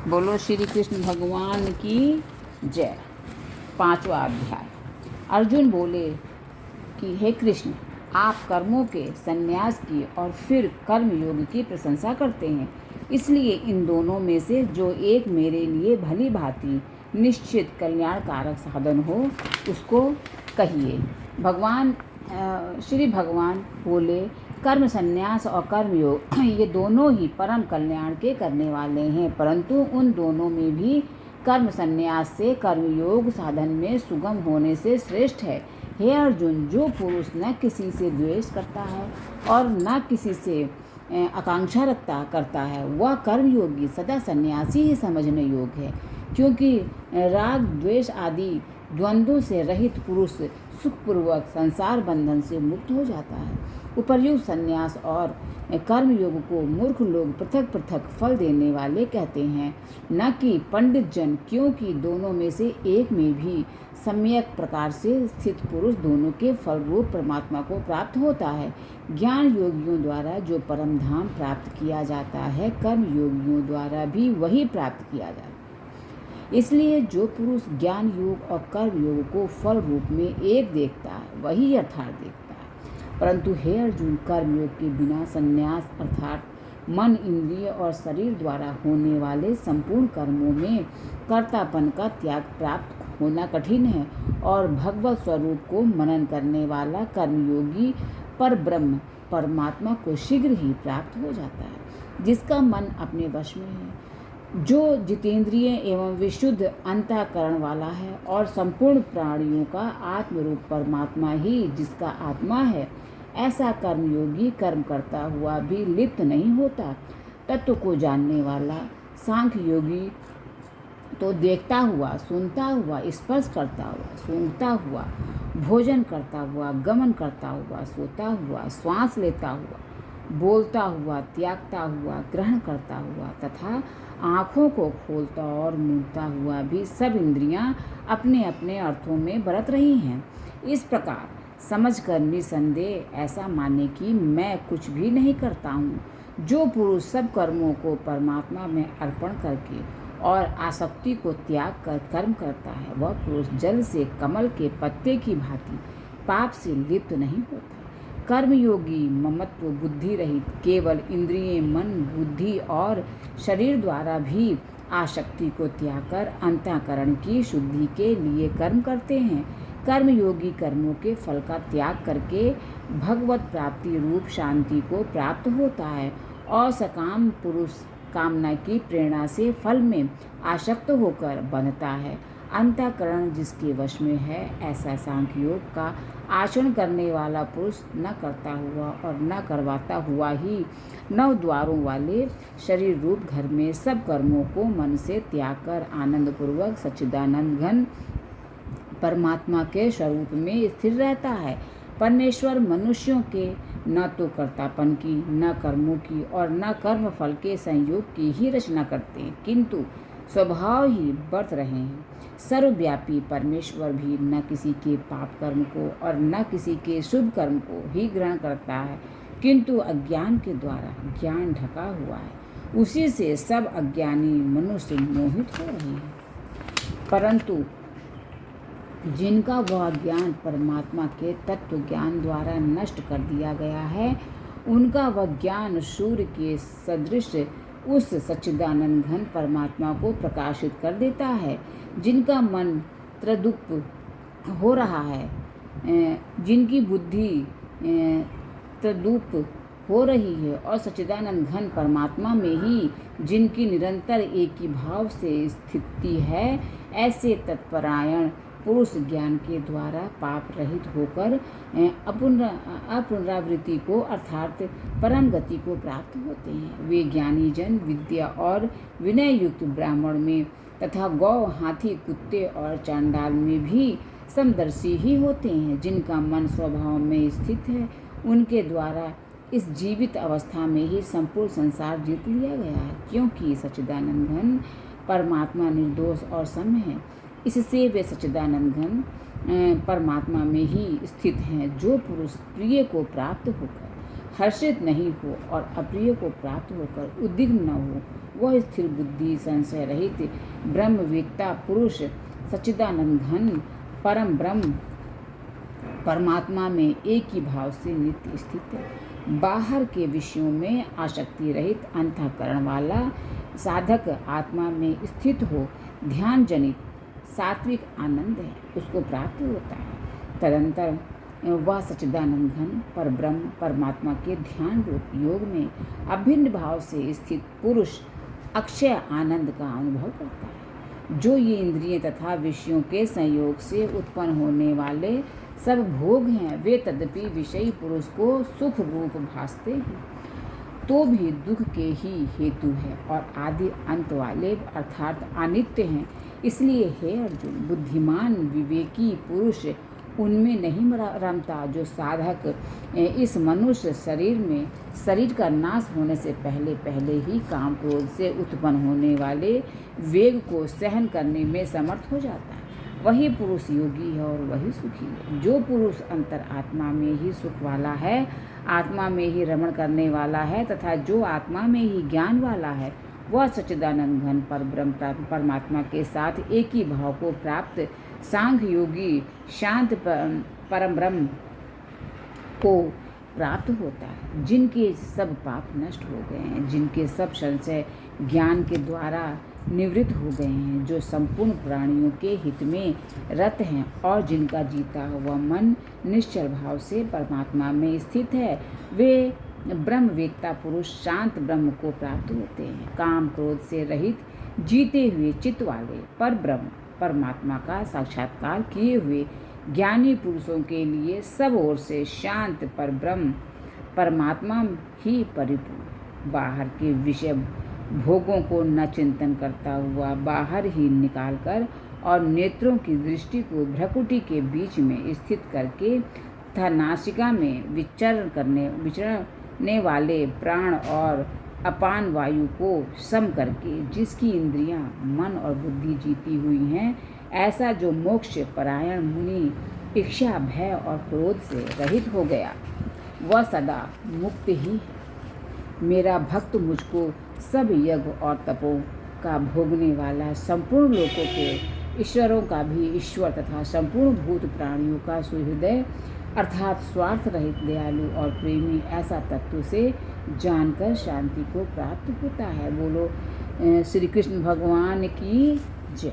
बोलो श्री कृष्ण भगवान की जय। 5वां अध्याय। अर्जुन बोले कि हे कृष्ण, आप कर्मों के संन्यास की और फिर कर्म योग की प्रशंसा करते हैं, इसलिए इन दोनों में से जो एक मेरे लिए भली भांति निश्चित कल्याणकारक साधन हो उसको कहिए। श्री भगवान बोले, कर्म संन्यास और कर्म योग ये दोनों ही परम कल्याण के करने वाले हैं, परंतु उन दोनों में भी कर्म संन्यास से कर्मयोग साधन में सुगम होने से श्रेष्ठ है। हे अर्जुन, जो पुरुष न किसी से द्वेष करता है और न किसी से आकांक्षा करता है, वह कर्मयोगी सदा सन्यासी ही समझने योग्य है, क्योंकि राग द्वेष आदि द्वंद्वों से रहित पुरुष सुखपूर्वक संसार बंधन से मुक्त हो जाता है। उपर्युक्त संन्यास और कर्मयोग को मूर्ख लोग पृथक पृथक फल देने वाले कहते हैं, न कि पंडित जन, क्योंकि दोनों में से एक में भी सम्यक प्रकार से स्थित पुरुष दोनों के फल रूप परमात्मा को प्राप्त होता है। ज्ञान योगियों द्वारा जो परम धाम प्राप्त किया जाता है, कर्म योगियों द्वारा भी वही प्राप्त किया जाता है। इसलिए जो पुरुष ज्ञान योग और कर्म योग को फल रूप में एक देखता है, वही यथार्थ देखता है। परंतु हे अर्जुन, कर्मयोग के बिना संन्यास अर्थात मन, इंद्रिय और शरीर द्वारा होने वाले संपूर्ण कर्मों में कर्तापन का त्याग प्राप्त होना कठिन है, और भगवत स्वरूप को मनन करने वाला कर्मयोगी पर ब्रह्म परमात्मा को शीघ्र ही प्राप्त हो जाता है, जिसका मन अपने वश में है, जो जितेंद्रिय एवं विशुद्ध अंतःकरण वाला है, और संपूर्ण प्राणियों का आत्मरूप परमात्मा ही जिसका आत्मा है। ऐसा कर्मयोगी कर्म करता हुआ भी लिप्त नहीं होता। तत्व को जानने वाला सांख्य योगी तो देखता हुआ, सुनता हुआ, स्पर्श करता हुआ, सूंघता हुआ, भोजन करता हुआ, गमन करता हुआ, सोता हुआ, श्वास लेता हुआ, बोलता हुआ, त्यागता हुआ, ग्रहण करता हुआ तथा आँखों को खोलता और मूंदता हुआ भी सब इंद्रियां अपने अपने अर्थों में बरत रही हैं। इस प्रकार समझकर निसंदेह ऐसा माने कि मैं कुछ भी नहीं करता हूँ। जो पुरुष सब कर्मों को परमात्मा में अर्पण करके और आसक्ति को त्याग कर कर्म करता है, वह पुरुष जल से कमल के पत्ते की भांति पाप से लिप्त नहीं होता। कर्मयोगी ममत्व बुद्धि रहित केवल इंद्रिय, मन, बुद्धि और शरीर द्वारा भी आसक्ति को त्याग कर अंतःकरण की शुद्धि के लिए कर्म करते हैं। कर्मयोगी कर्मों के फल का त्याग करके भगवत प्राप्ति रूप शांति को प्राप्त होता है, और सकाम पुरुष कामना की प्रेरणा से फल में आसक्त होकर बंधता है। अंतःकरण जिसके वश में है, ऐसा सांख्य योग का आचरण करने वाला पुरुष न करता हुआ और न करवाता हुआ ही 9 द्वारों वाले शरीर रूप घर में सब कर्मों को मन से त्याग कर आनंद पूर्वक सच्चिदानंद घन परमात्मा के स्वरूप में स्थिर रहता है। परमेश्वर मनुष्यों के न तो कर्तापन की, न कर्मों की और न कर्म फल के संयोग की ही रचना करते हैं, किंतु स्वभाव ही बरत रहे हैं। सर्वव्यापी परमेश्वर भी न किसी के पाप कर्म को और न किसी के शुभ कर्म को ही ग्रहण करता है, किंतु अज्ञान के द्वारा ज्ञान ढका हुआ है, उसी से सब अज्ञानी मनुष्य मोहित हो रहे हैं। परंतु जिनका वह ज्ञान परमात्मा के तत्व ज्ञान द्वारा नष्ट कर दिया गया है, उनका वह ज्ञान सूर्य के सदृश उस सच्चिदानंद घन परमात्मा को प्रकाशित कर देता है। जिनका मन त्रदुप हो रहा है, जिनकी बुद्धि त्रदुप हो रही है, और सच्चिदानंद घन परमात्मा में ही जिनकी निरंतर एक ही भाव से स्थिति है, ऐसे तत्परायण पुरुष ज्ञान के द्वारा पाप रहित होकर अपुनरावृत्ति को अर्थात परम गति को प्राप्त होते हैं। वे ज्ञानी जन विद्या और विनय युक्त ब्राह्मण में तथा गौ, हाथी, कुत्ते और चांडाल में भी समदर्शी ही होते हैं। जिनका मन स्वभाव में स्थित है, उनके द्वारा इस जीवित अवस्था में ही संपूर्ण संसार जीत लिया गया है, क्योंकि सच्चिदानंद घन परमात्मा निर्दोष और सम है। इससे वे सच्चिदानंद घन परमात्मा में ही स्थित हैं। जो पुरुष प्रिय को प्राप्त होकर हर्षित नहीं हो और अप्रिय को प्राप्त होकर उद्विग्न न हो, वह स्थिर बुद्धि संशय रहित ब्रह्मवेत्ता पुरुष सच्चिदानंद घन परम ब्रह्म परमात्मा में एक ही भाव से नित्य स्थित है। बाहर के विषयों में आसक्ति रहित अंतःकरण वाला साधक आत्मा में स्थित हो ध्यान जनित सात्विक आनंद है उसको प्राप्त होता है। तदंतर वह सच्चिदानंद घन पर ब्रह्म परमात्मा के ध्यान रूप योग में अभिन्न भाव से स्थित पुरुष अक्षय आनंद का अनुभव करता है। जो ये इंद्रिय तथा विषयों के संयोग से उत्पन्न होने वाले सब भोग हैं, वे तद्यपि विषयी पुरुष को सुख रूप भासते हैं तो भी दुख के ही हेतु है और आदि अंत वाले अर्थात अनित्य हैं। इसलिए हे अर्जुन, बुद्धिमान विवेकी पुरुष उनमें नहीं रमता जो साधक इस मनुष्य शरीर में शरीर का नाश होने से पहले पहले ही काम क्रोध से उत्पन्न होने वाले वेग को सहन करने में समर्थ हो जाता है। वही पुरुष योगी है और वही सुखी है। जो पुरुष अंतर आत्मा में ही सुख वाला है, आत्मा में ही रमण करने वाला है तथा जो आत्मा में ही ज्ञान वाला है, वह सच्चिदानंद घन पर ब्रह्म परमात्मा के साथ एक ही भाव को प्राप्त सांख्य योगी शांत परम ब्रह्म को प्राप्त होता है। जिनके सब पाप नष्ट हो गए हैं, जिनके सब संशय ज्ञान के द्वारा निवृत्त हो गए हैं, जो संपूर्ण प्राणियों के हित में रत हैं और जिनका जीता हुआ मन निश्चल भाव से परमात्मा में स्थित है, वे ब्रह्मवेत्ता पुरुष शांत ब्रह्म को प्राप्त होते हैं। काम क्रोध से रहित जीते हुए चित्त वाले पर ब्रह्म परमात्मा का साक्षात्कार किए हुए ज्ञानी पुरुषों के लिए सब ओर से शांत पर ब्रह्म परमात्मा ही परिपूर्ण। बाहर के विषय भोगों को न चिंतन करता हुआ बाहर ही निकालकर और नेत्रों की दृष्टि को भ्रकुटी के बीच में स्थित करके तथा नासिका में विचरने वाले प्राण और अपान वायु को सम करके जिसकी इंद्रियां मन और बुद्धि जीती हुई हैं, ऐसा जो मोक्ष परायण मुनि इच्छा भय और क्रोध से रहित हो गया, वह सदा मुक्त ही है। मेरा भक्त मुझको सब यज्ञ और तपों का भोगने वाला, संपूर्ण लोकों के ईश्वरों का भी ईश्वर तथा संपूर्ण भूत प्राणियों का सुहृदय अर्थात स्वार्थ रहित दयालु और प्रेमी ऐसा तत्व से जानकर शांति को प्राप्त होता है। बोलो श्री कृष्ण भगवान की जय।